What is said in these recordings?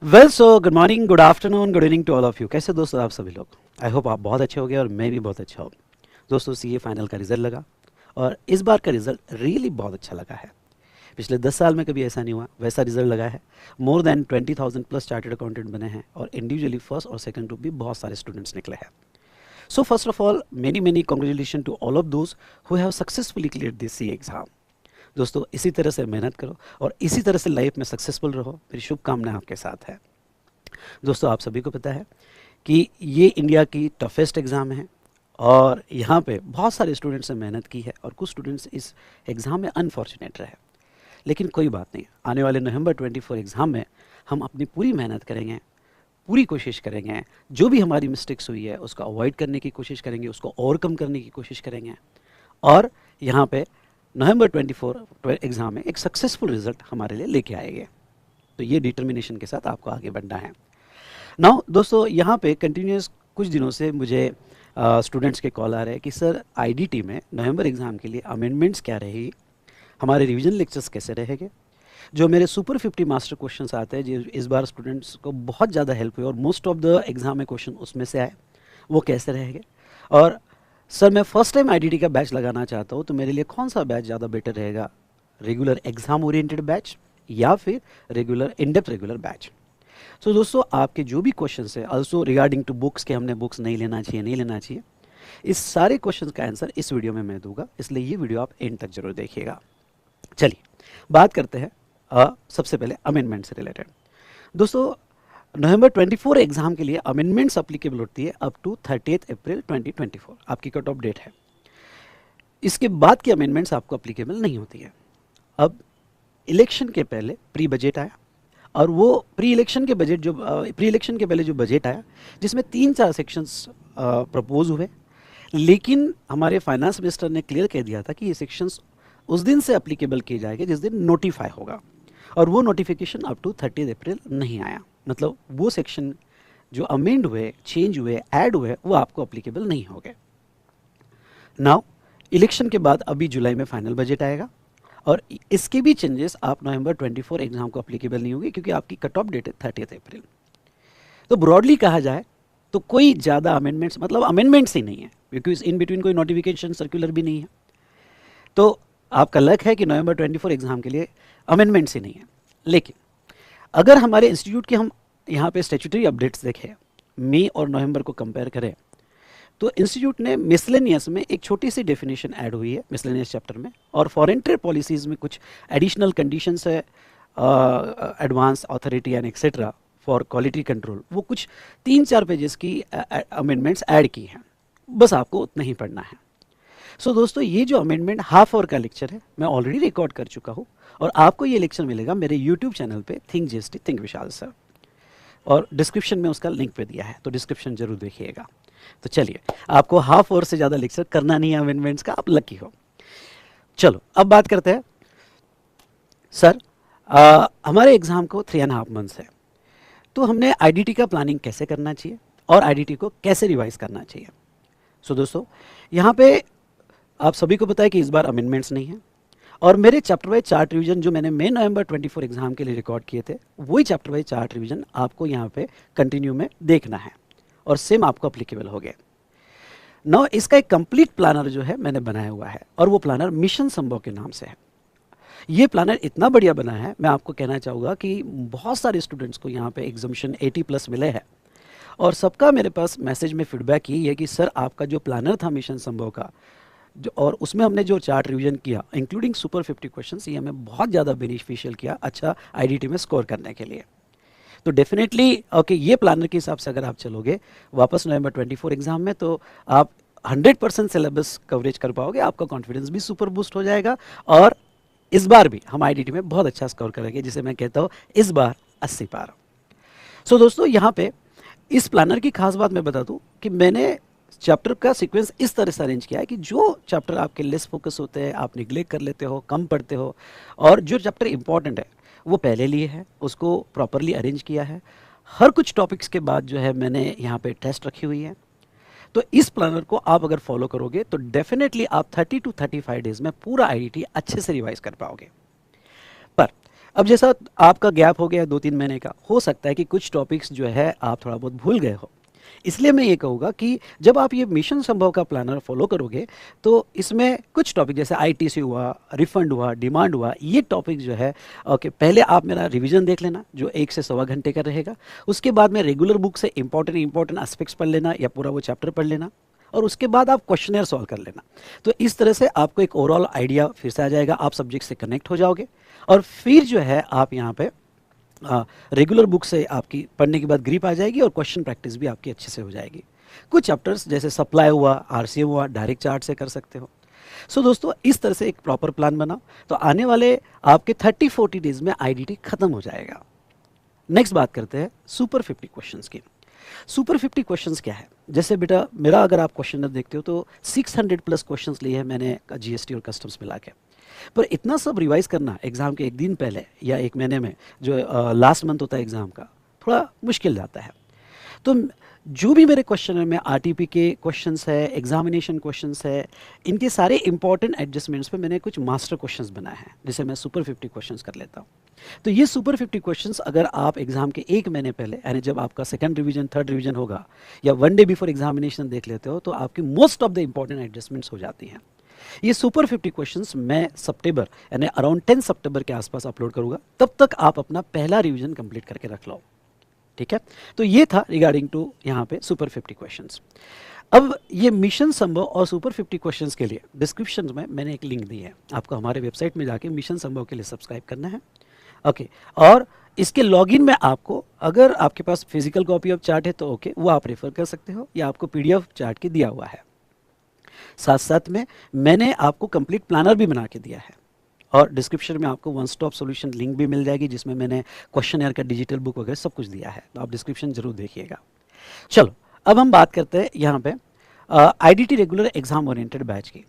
Well so good morning, good afternoon, good evening to all of you. कैसे दोस्तों आप सभी लोग? आई होप आप बहुत अच्छे होंगे और मैं भी बहुत अच्छा हूँ। दोस्तों सीए फाइनल का रिजल्ट लगा और इस बार का रिजल्ट रियली बहुत अच्छा लगा है। पिछले 10 साल में कभी ऐसा नहीं हुआ, वैसा रिजल्ट लगा है। More than 20,000 plus chartered accountant बने हैं और इंडिविजुअली फर्स्ट और सेकंड ग्रुप भी बहुत सारे स्टूडेंट्स निकले हैं। So first of all many many congratulation to all of those who have successfully clear this C exam. दोस्तों इसी तरह से मेहनत करो और इसी तरह से लाइफ में सक्सेसफुल रहो, मेरी शुभकामनाएं आपके साथ है। दोस्तों आप सभी को पता है कि ये इंडिया की टफेस्ट एग्ज़ाम है और यहाँ पे बहुत सारे स्टूडेंट्स ने मेहनत की है और कुछ स्टूडेंट्स इस एग्ज़ाम में अनफॉर्चुनेट रहे। लेकिन कोई बात नहीं, आने वाले नवंबर 24 एग्ज़ाम में हम अपनी पूरी मेहनत करेंगे, पूरी कोशिश करेंगे। जो भी हमारी मिस्टेक्स हुई है उसको अवॉइड करने की कोशिश करेंगे, उसको ओवरकम करने की कोशिश करेंगे और यहाँ पे नवंबर 24 एग्ज़ाम में एक सक्सेसफुल रिजल्ट हमारे लिए लेके आएंगे। तो ये डिटर्मिनेशन के साथ आपको आगे बढ़ना है। नाउ दोस्तों यहाँ पे कंटिन्यूस कुछ दिनों से मुझे स्टूडेंट्स के कॉल आ रहे हैं कि सर आईडीटी में नवंबर एग्ज़ाम के लिए अमेंडमेंट्स क्या रहेगी, हमारे रिवीजन लेक्चर्स कैसे रहेंगे, जो मेरे सुपर 50 मास्टर क्वेश्चंस आते हैं जो इस बार स्टूडेंट्स को बहुत ज़्यादा हेल्प हुई और मोस्ट ऑफ द एग्जाम में क्वेश्चन उसमें से आए, वो कैसे रहेंगे। और सर मैं फर्स्ट टाइम आईडीटी का बैच लगाना चाहता हूँ तो मेरे लिए कौन सा बैच ज़्यादा बेटर रहेगा, रेगुलर एग्जाम ओरिएंटेड बैच या फिर रेगुलर इनडेप्थ रेगुलर बैच। सो दोस्तों आपके जो भी क्वेश्चंस है आल्सो रिगार्डिंग टू बुक्स के हमने बुक्स नहीं लेना चाहिए नहीं लेना चाहिए, इस सारे क्वेश्चंस का आंसर इस वीडियो में मैं दूंगा, इसलिए ये वीडियो आप एंड तक जरूर देखिएगा। चलिए बात करते हैं सबसे पहले अमेंडमेंट से रिलेटेड। दोस्तों नवंबर 24 एग्जाम के लिए अमेंडमेंट्स अप्लीकेबल होती है अप टू 30 अप्रैल 2024, आपकी कट ऑफ डेट है। इसके बाद की अमेंडमेंट्स आपको अप्लीकेबल नहीं होती है। अब इलेक्शन के पहले प्री बजट आया और वो प्री इलेक्शन के पहले जो बजट आया जिसमें 3-4 सेक्शंस प्रपोज हुए, लेकिन हमारे फाइनेंस मिनिस्टर ने क्लियर कह दिया था कि ये सेक्शंस उस दिन से अप्लीकेबल किए जाएंगे जिस दिन नोटिफाई होगा और वो नोटिफिकेशन अप टू 30 अप्रैल नहीं आया। मतलब वो सेक्शन जो अमेंड हुए, चेंज हुए, ऐड हुए, वो आपको अप्लीकेबल नहीं हो गए। नाउ इलेक्शन के बाद अभी जुलाई में फाइनल बजट आएगा और इसके भी चेंजेस आप नवंबर 24 एग्जाम को अप्लीकेबल नहीं होंगे क्योंकि आपकी कट ऑफ डेट है 30 अप्रैल। तो ब्रॉडली कहा जाए तो कोई ज़्यादा अमेंडमेंट्स मतलब अमेंडमेंट्स ही नहीं है क्योंकि इन बिटवीन कोई नोटिफिकेशन सर्कुलर भी नहीं है। तो आपका लक है कि नवंबर 24 एग्जाम के लिए अमेंडमेंट्स ही नहीं है। लेकिन अगर हमारे इंस्टीट्यूट के हम यहाँ पे स्टैट्यूटरी अपडेट्स देखें, मई और नवंबर को कंपेयर करें, तो इंस्टीट्यूट ने मिसलेनियस में एक छोटी सी डेफिनेशन ऐड हुई है मिसलेनियस चैप्टर में, और फॉरेन ट्रेड पॉलिसीज़ में कुछ एडिशनल कंडीशंस है, advance authority and etcetera for quality control, वो कुछ 3-4 पेजेस की अमेंडमेंट्स ऐड की हैं। बस आपको उतना ही पढ़ना है। सो दोस्तों ये जो अमेंडमेंट हाफ आवर का लेक्चर है मैं ऑलरेडी रिकॉर्ड कर चुका हूँ और आपको ये लेक्चर मिलेगा मेरे यूट्यूब चैनल पे थिंक जीएसटी थिंक विशाल सर, और डिस्क्रिप्शन में उसका लिंक पे दिया है, तो डिस्क्रिप्शन जरूर देखिएगा। तो चलिए आपको हाफ आवर से ज़्यादा लेक्चर करना नहीं है अमेंडमेंट्स का, आप लकी हो। चलो अब बात करते हैं सर हमारे एग्ज़ाम को 3.5 मंथ्स है, तो हमने आईडीटी का प्लानिंग कैसे करना चाहिए और आईडीटी को कैसे रिवाइज करना चाहिए। सो दोस्तों यहाँ पे आप सभी को पता है कि इस बार अमेंडमेंट्स नहीं है और मेरे चैप्टर वाइज चार्ट रिवीजन जो मैंने मई नवंबर 24 एग्जाम के लिए रिकॉर्ड किए थे वही चैप्टर वाइज चार्ट रिवीजन आपको यहाँ पे कंटिन्यू में देखना है और सेम आपको अप्लीकेबल हो गया। नाउ इसका एक कंप्लीट प्लानर जो है मैंने बनाया हुआ है और वो प्लानर मिशन संभव के नाम से है। ये प्लानर इतना बढ़िया बना है, मैं आपको कहना चाहूँगा कि बहुत सारे स्टूडेंट्स को यहाँ पे एग्जामिशन 80+ मिले हैं और सबका मेरे पास मैसेज में फीडबैक यही है कि सर आपका जो प्लानर था मिशन संभव का जो, और उसमें हमने जो चार्ट रिवीजन किया इंक्लूडिंग सुपर 50 क्वेश्चंस, ये हमें बहुत ज़्यादा बेनिफिशियल किया अच्छा आईडीटी में स्कोर करने के लिए। तो डेफिनेटली ओके ये प्लानर के हिसाब से अगर आप चलोगे वापस नवंबर 24 एग्जाम में तो आप 100% सिलेबस कवरेज कर पाओगे, आपका कॉन्फिडेंस भी सुपर बूस्ट हो जाएगा और इस बार भी हम आईडीटी में बहुत अच्छा स्कोर करेंगे, जिसे मैं कहता हूँ इस बार 80 पार। सो दोस्तों यहाँ पे इस प्लानर की खास बात मैं बता दूँ कि मैंने चैप्टर का सीक्वेंस इस तरह से अरेंज किया है कि जो चैप्टर आपके लेस फोकस होते हैं आप निगलेक्ट कर लेते हो, कम पढ़ते हो, और जो चैप्टर इंपॉर्टेंट है वो पहले लिए है, उसको प्रॉपरली अरेंज किया है। हर कुछ टॉपिक्स के बाद जो है मैंने यहाँ पे टेस्ट रखी हुई है। तो इस प्लानर को आप अगर फॉलो करोगे तो डेफिनेटली आप 30 to 35 डेज में पूरा आईडीटी अच्छे से रिवाइज कर पाओगे। पर अब जैसा आपका गैप हो गया 2-3 महीने का, हो सकता है कि कुछ टॉपिक्स जो है आप थोड़ा बहुत भूल गए हो। इसलिए मैं ये कहूँगा कि जब आप ये मिशन संभव का प्लानर फॉलो करोगे तो इसमें कुछ टॉपिक जैसे आईटीसी हुआ, रिफंड हुआ, डिमांड हुआ, ये टॉपिक जो है ओके, पहले आप मेरा रिवीजन देख लेना जो 1 से 1.25 घंटे का रहेगा। उसके बाद में रेगुलर बुक से इंपॉर्टेंट एस्पेक्ट्स पढ़ लेना या पूरा वो चैप्टर पढ़ लेना, और उसके बाद आप क्वेश्चनर सॉल्व कर लेना। तो इस तरह से आपको एक ओवरऑल आइडिया फिर से आ जाएगा, आप सब्जेक्ट से कनेक्ट हो जाओगे, और फिर जो है आप यहाँ पे रेगुलर बुक से आपकी पढ़ने के बाद ग्रिप आ जाएगी और क्वेश्चन प्रैक्टिस भी आपकी अच्छे से हो जाएगी। कुछ चैप्टर्स जैसे सप्लाई हुआ, आरसीएम हुआ, डायरेक्ट चार्ट से कर सकते हो। सो दोस्तों, इस तरह से एक प्रॉपर प्लान बनाओ, तो आने वाले आपके 30-40 डेज में आईडीटी खत्म हो जाएगा। नेक्स्ट बात करते हैं सुपर 50 क्वेश्चंस की। सुपर 50 क्वेश्चंस क्या है? जैसे बेटा मेरा अगर आप क्वेश्चनर देखते हो तो 600 प्लस क्वेश्चंस लिए हैं मैंने जीएसटी और कस्टम्स मिला के। पर इतना सब रिवाइज करना एग्ज़ाम के एक दिन पहले या 1 महीने में, जो लास्ट मंथ होता है एग्ज़ाम का, थोड़ा मुश्किल जाता है। तो जो भी मेरे क्वेश्चनर में आरटीपी के क्वेश्चंस है, एग्जामिनेशन क्वेश्चंस है, इनके सारे इंपॉर्टेंट एडजस्टमेंट्स पे मैंने कुछ मास्टर क्वेश्चंस बनाए हैं, जिसे मैं सुपर 50 क्वेश्चंस कर लेता हूँ। तो ये सुपर 50 क्वेश्चंस अगर आप एग्जाम के 1 महीने पहले, यानी जब आपका सेकंड रिवीजन, थर्ड रिवीजन होगा, या 1 डे बिफोर एग्जामिनेशन देख लेते हो, तो आपकी most of the important adjustments हो जाती हैं। ये सुपर 50 क्वेश्चंस मैं सितंबर यानी अराउंड 10 सितंबर के आसपास अपलोड करूंगा, तब तक आप अपना पहला रिवीजन कंप्लीट करके रख लो। ठीक है, तो ये था रिगार्डिंग टू यहाँ पे सुपर 50 क्वेश्चंस। अब ये मिशन संभव और सुपर 50 क्वेश्चंस के लिए डिस्क्रिप्शन में मैंने एक लिंक दी है, आपको हमारे वेबसाइट में जाके मिशन संभव के लिए सब्सक्राइब करना है। ओके, और इसके लॉगिन में आपको, अगर आपके पास फिजिकल कॉपी ऑफ चार्ट है तो ओके, वो आप रेफर कर सकते हो, या आपको पीडीएफ चार्ट की दिया हुआ है। साथ साथ में मैंने आपको कंप्लीट प्लानर भी बना के दिया है, और डिस्क्रिप्शन में आपको वन स्टॉप सॉल्यूशन लिंक भी मिल जाएगी, जिसमें मैंने क्वेश्चनर का डिजिटल बुक वगैरह सब कुछ दिया है, तो आप डिस्क्रिप्शन जरूर देखिएगा। चलो, अब हम बात करते हैं यहाँ पे IDT regular exam oriented batch की।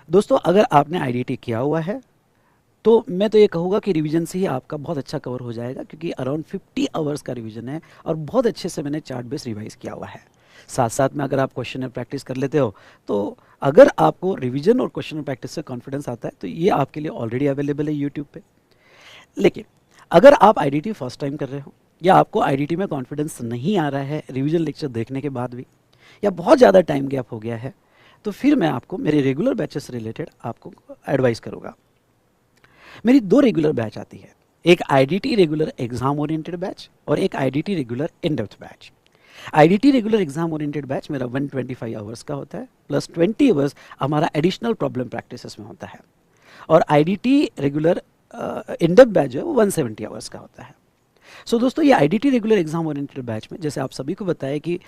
दोस्तों, अगर आपने आईडीटी किया हुआ है तो मैं तो ये कहूँगा कि रिवीजन से ही आपका बहुत अच्छा कवर हो जाएगा, क्योंकि अराउंड 50 आवर्स का रिवीजन है, और बहुत अच्छे से मैंने चार्ट बेस रिवाइज किया हुआ है। साथ साथ में अगर आप क्वेश्चनर प्रैक्टिस कर लेते हो, तो अगर आपको रिवीजन और क्वेश्चनर प्रैक्टिस से कॉन्फिडेंस आता है, तो ये आपके लिए ऑलरेडी अवेलेबल है यूट्यूब पे। लेकिन अगर आप आईडीटी फर्स्ट टाइम कर रहे हो, या आपको आईडीटी में कॉन्फिडेंस नहीं आ रहा है रिवीजन लेक्चर देखने के बाद भी, या बहुत ज़्यादा टाइम गैप हो गया है, तो फिर मैं आपको मेरे रेगुलर बैचेस से रिलेटेड आपको एडवाइस करूँगा। मेरी 2 रेगुलर बैच आती है, एक IDT regular exam oriented batch और एक IDT regular in depth batch. IDT regular exam oriented batch मेरा 125 आवर्स का होता है, प्लस 20 आवर्स हमारा एडिशनल प्रॉब्लम प्रैक्टिसेस में होता है, और IDT regular in depth batch जो है वो 170 आवर्स का होता है। सो दोस्तों, ये IDT regular exam oriented batch में, जैसे आप सभी को बताया कि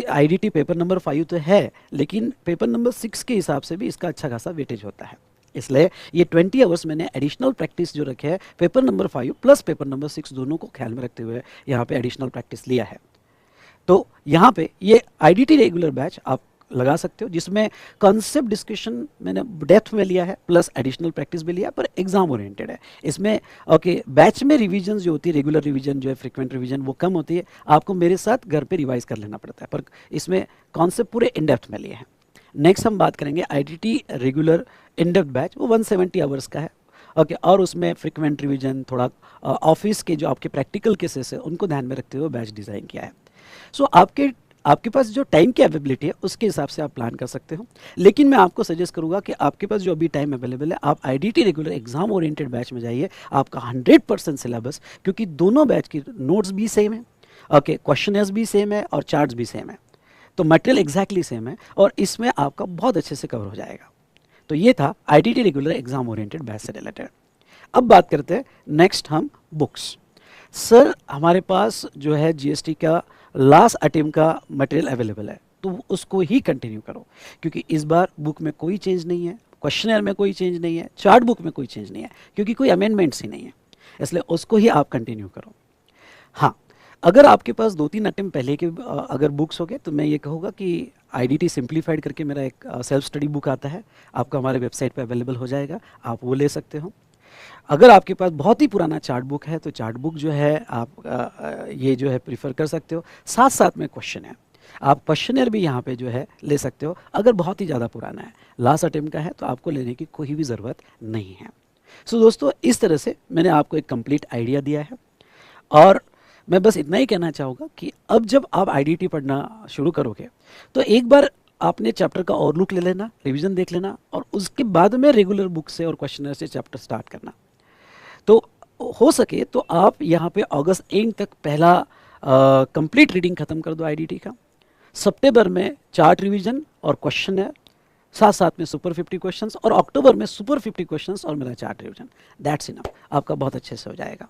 आईडीटी पेपर नंबर 5 तो है, लेकिन पेपर नंबर 6 के हिसाब से भी इसका अच्छा खासा वेटेज होता है। इसलिए ये 20 आवर्स मैंने एडिशनल प्रैक्टिस जो रखे है, paper number 5 plus paper number 6 दोनों को ख्याल में रखते हुए यहाँ पे एडिशनल प्रैक्टिस लिया है। तो यहाँ पे ये आईडीटी रेगुलर बैच आप लगा सकते हो, जिसमें कॉन्सेप्ट डिस्कशन मैंने डेप्थ में लिया है, प्लस एडिशनल प्रैक्टिस भी लिया, पर एग्जाम ओरिएंटेड है। इसमें ओके, बैच में रिवीजन जो होती है, रेगुलर रिवीजन जो है, फ्रीक्वेंट रिवीजन, वो कम होती है, आपको मेरे साथ घर पे रिवाइज कर लेना पड़ता है, पर इसमें कॉन्सेप्ट पूरे इन डेप्थ में लिए हैं। नेक्स्ट हम बात करेंगे IDT regular in depth batch, वो 170 आवर्स का है। ओके, और उसमें फ्रीक्वेंट रिवीजन, थोड़ा ऑफिस के जो आपके प्रैक्टिकल केसेस है उनको ध्यान में रखते हुए बैच डिज़ाइन किया है। सो आपके पास जो टाइम की अवेलेबिलिटी है उसके हिसाब से आप प्लान कर सकते हो, लेकिन मैं आपको सजेस्ट करूंगा कि आपके पास जो अभी टाइम अवेलेबल है, आप IDT regular exam oriented batch में जाइए। आपका 100% सिलेबस, क्योंकि दोनों बैच की नोट्स भी सेम है, ओके, क्वेश्चनर्स भी सेम है और चार्ट्स भी सेम है, तो मटेरियल एग्जैक्टली सेम है, और इसमें आपका बहुत अच्छे से कवर हो जाएगा। तो ये था IDT regular exam oriented batch से रिलेटेड। अब बात करते हैं नेक्स्ट हम बुक्स। सर, हमारे पास जो है जीएसटी का लास्ट अटेम्प्ट का मटेरियल अवेलेबल है, तो उसको ही कंटिन्यू करो, क्योंकि इस बार बुक में कोई चेंज नहीं है, क्वेश्चनर में कोई चेंज नहीं है, चार्ट बुक में कोई चेंज नहीं है, क्योंकि कोई अमेंडमेंट्स ही नहीं है, इसलिए उसको ही आप कंटिन्यू करो। हाँ, अगर आपके पास 2-3 अटेम्प्ट पहले के अगर बुक्स हो गए, तो मैं ये कहूँगा कि आईडीटी सिंप्लीफाइड करके मेरा एक सेल्फ स्टडी बुक आता है, आपको हमारे वेबसाइट पे अवेलेबल हो जाएगा, आप वो ले सकते हो। अगर आपके पास बहुत ही पुराना चार्ट बुक है, तो चार्ट बुक जो है आप ये जो है प्रीफर कर सकते हो। साथ साथ में क्वेश्चन है, आप क्वेश्चनर भी यहाँ पे जो है ले सकते हो, अगर बहुत ही ज़्यादा पुराना है, लास्ट अटेम्प्ट का है, तो आपको लेने की कोई भी ज़रूरत नहीं है। सो दोस्तों, इस तरह से मैंने आपको एक कंप्लीट आइडिया दिया है। और मैं बस इतना ही कहना चाहूँगा कि अब जब आप आईडीटी पढ़ना शुरू करोगे तो एक बार आपने चैप्टर का और लुक ले लेना, रिवीजन देख लेना, और उसके बाद में रेगुलर बुक से और क्वेश्चनर से चैप्टर स्टार्ट करना। तो हो सके तो आप यहाँ पे अगस्त एंड तक पहला कंप्लीट रीडिंग खत्म कर दो आईडीटी का। सितंबर में चार्ट रिवीजन और क्वेश्चन है, साथ साथ में सुपर 50 क्वेश्चंस, और अक्टूबर में सुपर 50 क्वेश्चंस और मेरा चार्ट रिवीजन। दैट्स इनफ, आपका बहुत अच्छे से हो जाएगा।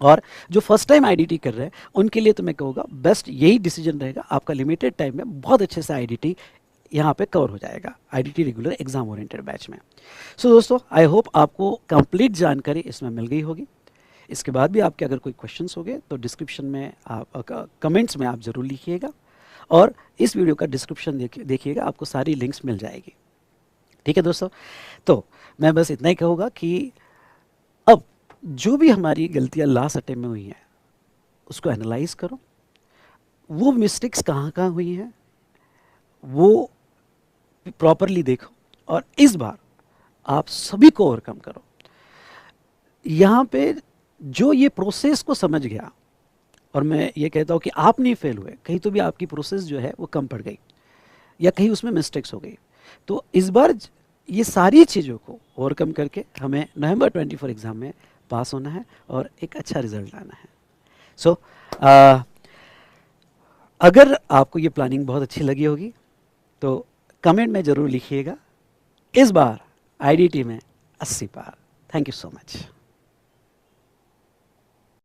और जो फर्स्ट टाइम आईडीटी कर रहे हैं उनके लिए तो मैं कहूँगा बेस्ट यही डिसीजन रहेगा, आपका लिमिटेड टाइम में बहुत अच्छे से आईडीटी यहाँ पे कवर हो जाएगा, IDT regular exam oriented batch में। सो दोस्तों, आई होप आपको कंप्लीट जानकारी इसमें मिल गई होगी। इसके बाद भी आपके अगर कोई क्वेश्चंस हो गए तो डिस्क्रिप्शन में आप कमेंट्स में आप ज़रूर लिखिएगा, और इस वीडियो का डिस्क्रिप्शन देखिएगा, आपको सारी लिंक्स मिल जाएगी। ठीक है दोस्तों, तो मैं बस इतना ही कहूँगा कि अब जो भी हमारी गलतियाँ लास्ट अटेम्प्ट में हुई हैं उसको एनालाइज करो, वो मिस्टेक्स कहाँ कहाँ हुई हैं वो प्रॉपरली देखो, और इस बार आप सभी को ओवरकम करो। यहाँ पे जो ये प्रोसेस को समझ गया, और मैं ये कहता हूँ कि आप नहीं फेल हुए, कहीं तो भी आपकी प्रोसेस जो है वो कम पड़ गई या कहीं उसमें मिस्टेक्स हो गई, तो इस बार ये सारी चीज़ों को ओवरकम करके हमें नवंबर 24 एग्ज़ाम में पास होना है और एक अच्छा रिजल्ट लाना है। सो अगर आपको ये प्लानिंग बहुत अच्छी लगी होगी तो कमेंट में ज़रूर लिखिएगा, इस बार आईडीटी में 80 पार। Thank you so much.